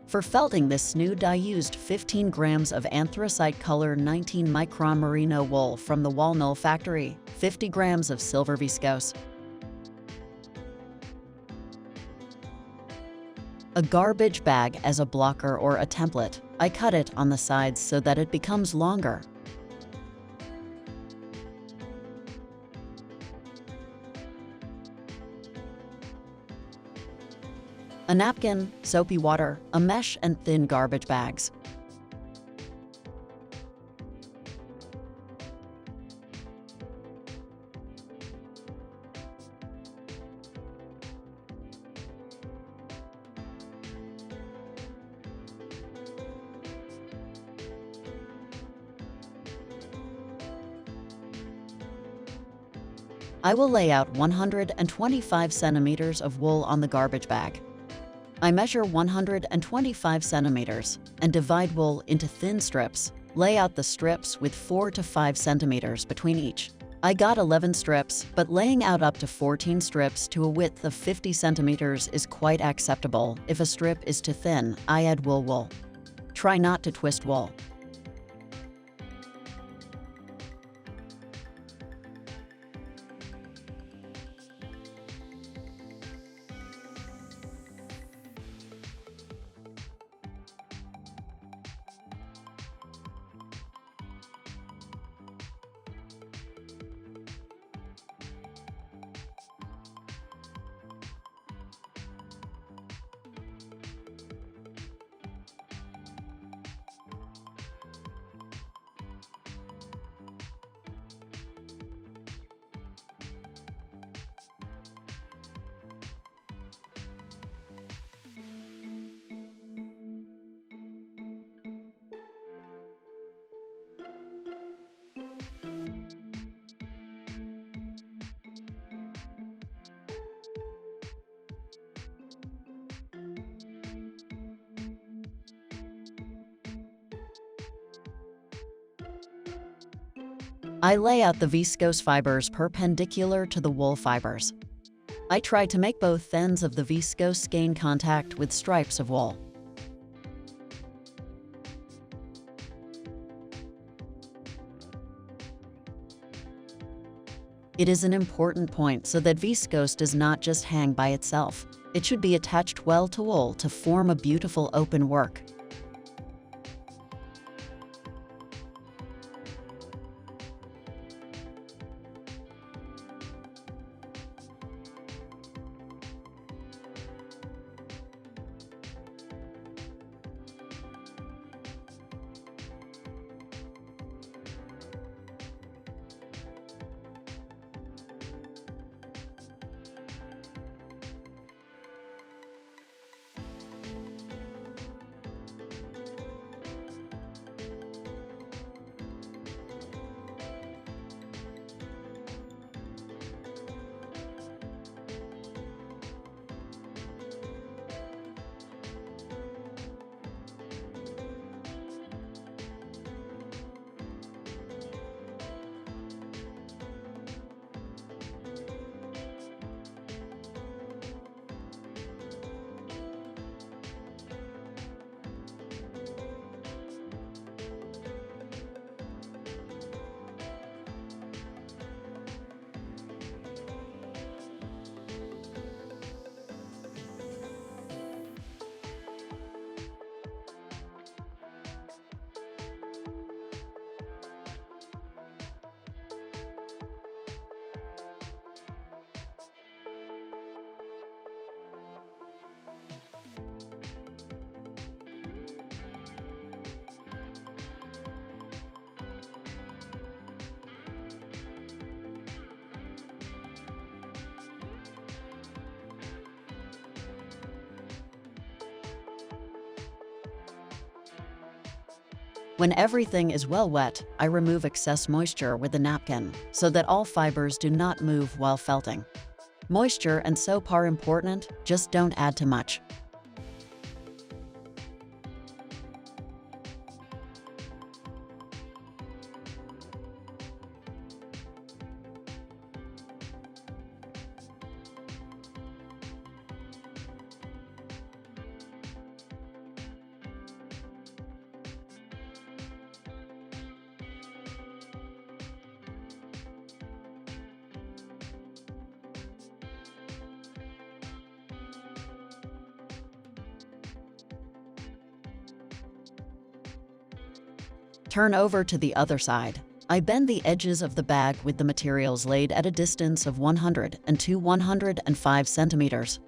For felting this snood, I used 15 grams of anthracite color 19 micron merino wool from the Walnull factory, 50 grams of silver viscose, a garbage bag as a blocker or a template. I cut it on the sides so that it becomes longer. A napkin, soapy water, a mesh, and thin garbage bags. I will lay out 125 centimeters of wool on the garbage bag. I measure 125 centimeters and divide wool into thin strips. Lay out the strips with 4 to 5 centimeters between each. I got 11 strips, but laying out up to 14 strips to a width of 50 centimeters is quite acceptable. If a strip is too thin, I add wool. Try not to twist wool. I lay out the viscose fibers perpendicular to the wool fibers. I try to make both ends of the viscose gain contact with stripes of wool. It is an important point so that viscose does not just hang by itself. It should be attached well to wool to form a beautiful open work. When everything is well wet, I remove excess moisture with a napkin so that all fibers do not move while felting. Moisture and soap are important, just don't add too much. Turn over to the other side. I bend the edges of the bag with the materials laid at a distance of 100 to 105 centimeters.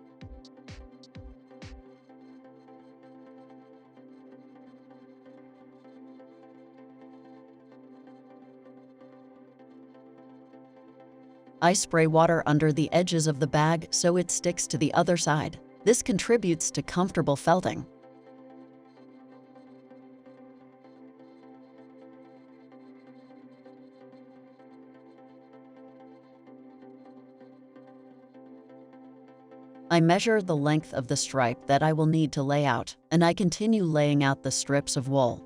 I spray water under the edges of the bag so it sticks to the other side. This contributes to comfortable felting. I measure the length of the stripe that I will need to lay out, and I continue laying out the strips of wool.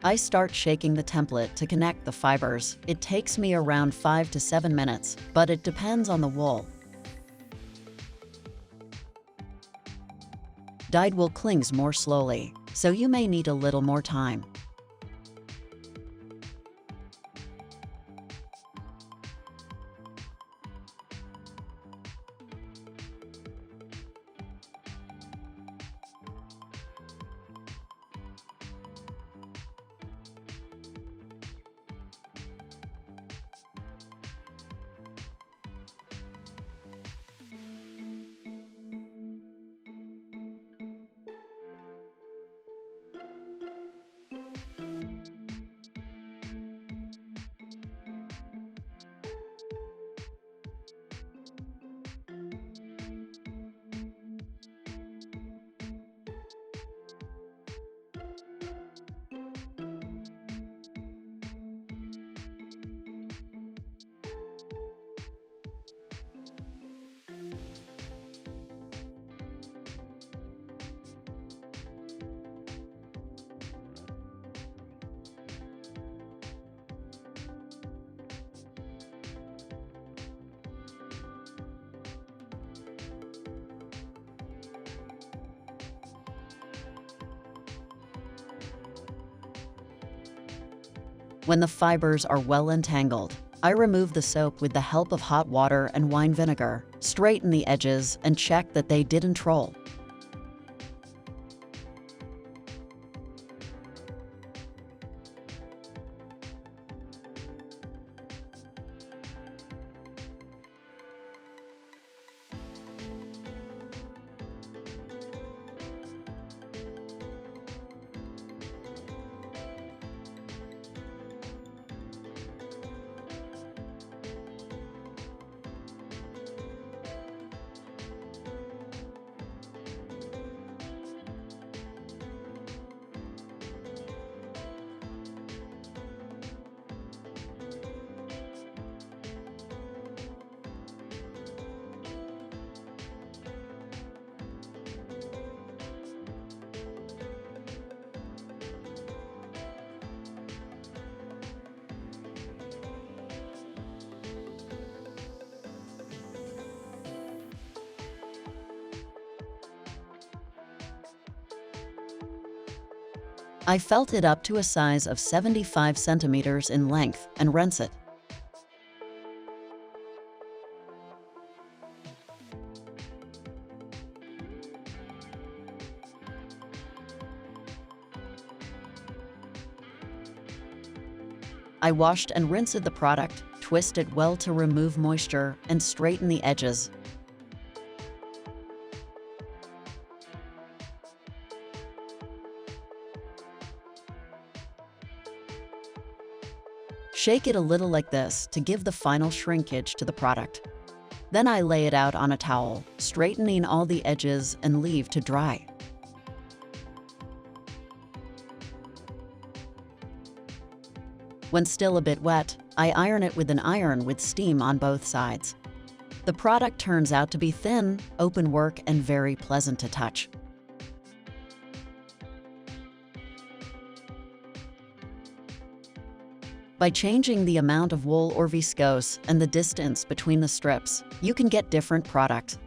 I start shaking the template to connect the fibers. It takes me around 5 to 7 minutes, but it depends on the wool. Dyed wool clings more slowly, so you may need a little more time. When the fibers are well entangled, I remove the soap with the help of hot water and wine vinegar, straighten the edges, and check that they didn't roll. I felt it up to a size of 75 centimeters in length and rinse it. I washed and rinsed the product, twist it well to remove moisture, and straighten the edges. Shake it a little like this to give the final shrinkage to the product. Then I lay it out on a towel, straightening all the edges and leave to dry. When still a bit wet, I iron it with an iron with steam on both sides. The product turns out to be thin, open work, and very pleasant to touch. By changing the amount of wool or viscose and the distance between the strips, you can get different products.